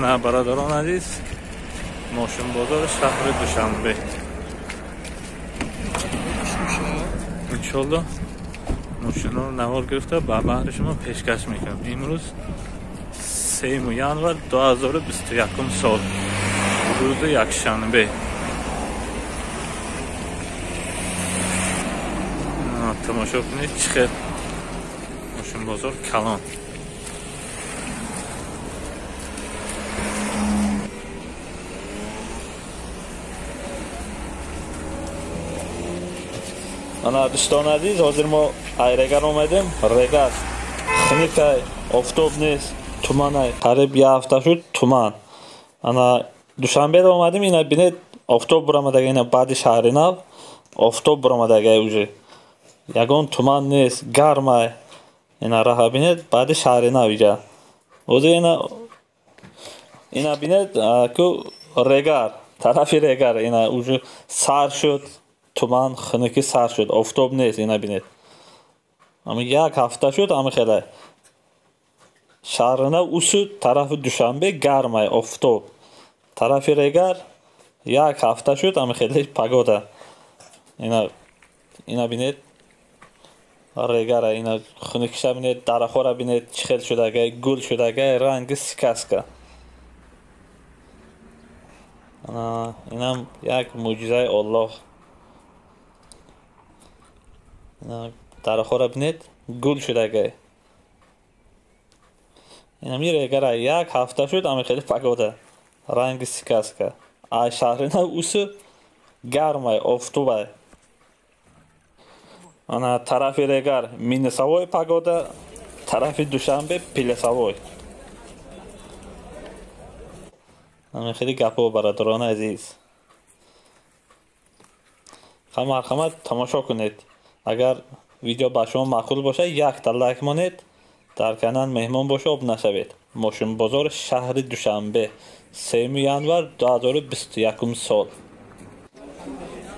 نه برادران عزیز، مошин бозор شهر دوشنبه انشالله ماشین رو نوار گرفته به بهر شما پیشکش میکنم. امروز 3 январ 2021 سال، روز یکشنبه. تماشا کنید چقدر مошин бозор کلان. انا دوستان عزیز، حاضر ما رگار اومدیم. رگار خنیکای آفتاب نیست، تومانه قریب یه هفته شد تومان. انا دوشنبه دا اومدیم، اینا بینید آفتاب برامدگه، اینا بعد شهر نو آفتاب برامدگه اوجه یگان تومان نیست، گرمه. اینا راه بینید بعد شهر نو ایجا اوزه اینا بینید که رگار طرف رگار اینا اوجه سر شد، تومان خنکی سر شد، آفتاب نیست. اینا بینید اما یک هفته شد، اما خیلی شهر نو اوسو طرف دوشنبه گرمه آفتاب، طرف رگار یک هفته شد، اما خیلی پگوده. اینا بینید رگار، اینا خنکش بینید، درخو را بینید چخیل شده، گل شده، رنگ سکسکه. اینم یک معجزه الله. درخو را بینید گل شده. اینا می رگار یک هفته شد، اما خیلی پگوده، رنگ سکسکه. شهر نو اوسو گرمه آفتابه. انا طرف رگار مین سوای پگوده، طرف دوشنبه پیل سوای. اما خیلی گپو برادران عزیز. مرحمت تماشا کنید. اگر ویدیو با شما معقول باشه یک تا لایک مانید، در کانال مهمان باشه اب نشوید. مошин бозор شهر دوشنبه 3 январ 2021 سال.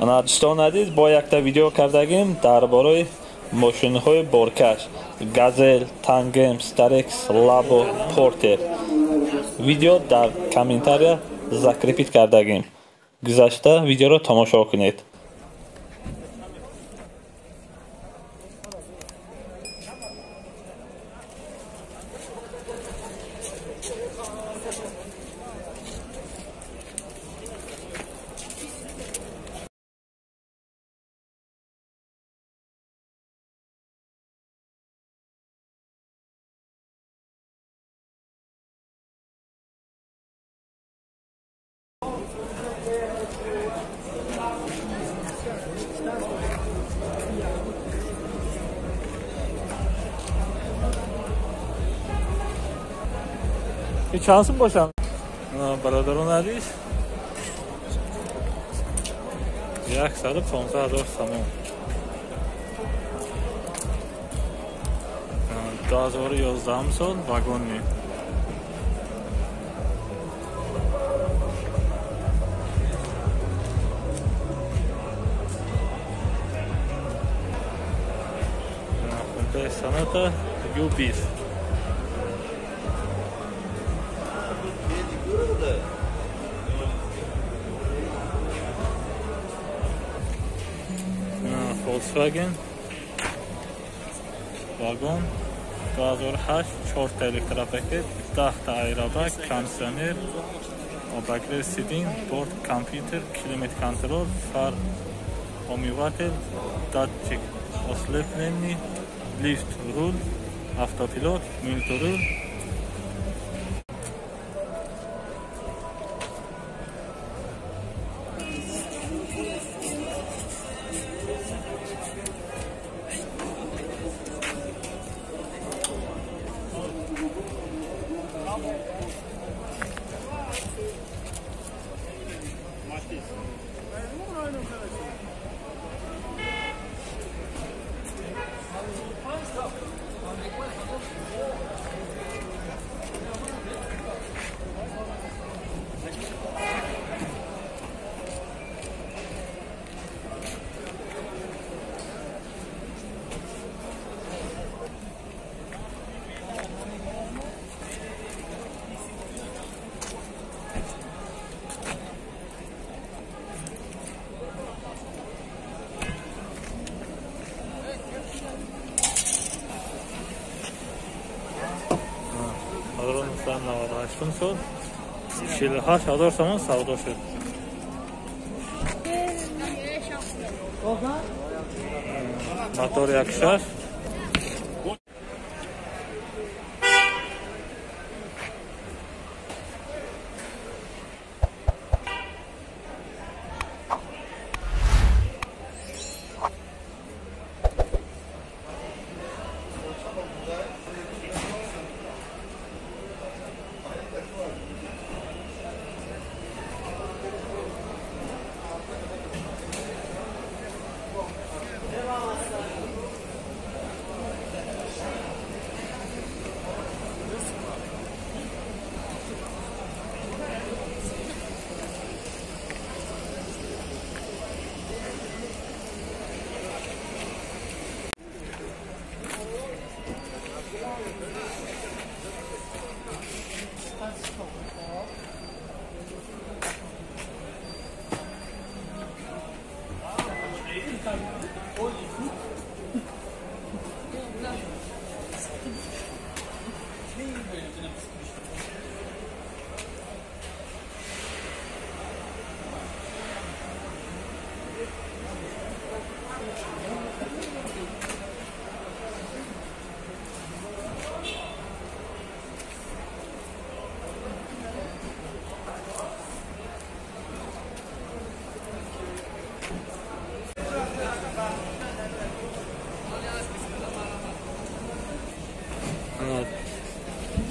انا دوستان عزیز، با یک تا ویدیو کردگیم درباره ماشین های بارکش، گازل، تانگم، ستارکس، لابو، پورتر. ویدیو در کامنتاریا закрепить کردگیم. گذشته ویدیو رو تماشا کنید. شانسım باشم برادران عزیز. 115,000 سوم 2011 سال واگن می. خونده سنت یو 20 Volkswagen واگن 2008 4 تا الکتروپاکت 10 تا ایربگ، کاندیشنر، обогрев сидин، борт компьютер، климат контроль, фар омыватель, датчик осветления, лифт, руль, автопилот, мультируль. 1998 سال 48000 تومان سودا شد. موتور 1.6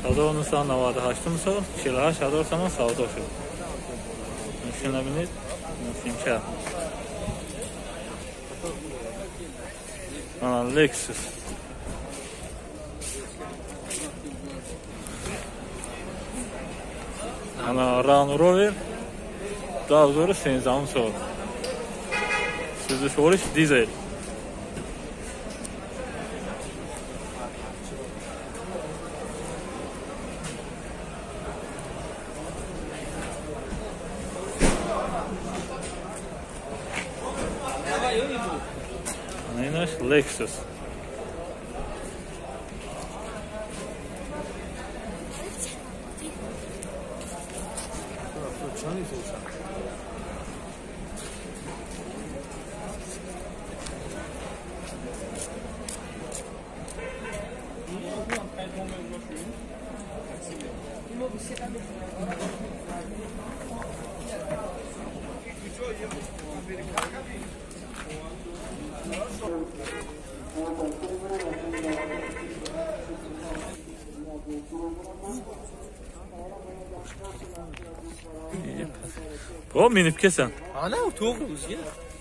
1998 سال 48000 تومان سودا شد. ماشین ببینید ماشین لکسوس ران روور 2013 سال سوزشورش دیزل. Lexus. O minip kesin. Ana o to'g'ri o'ziga.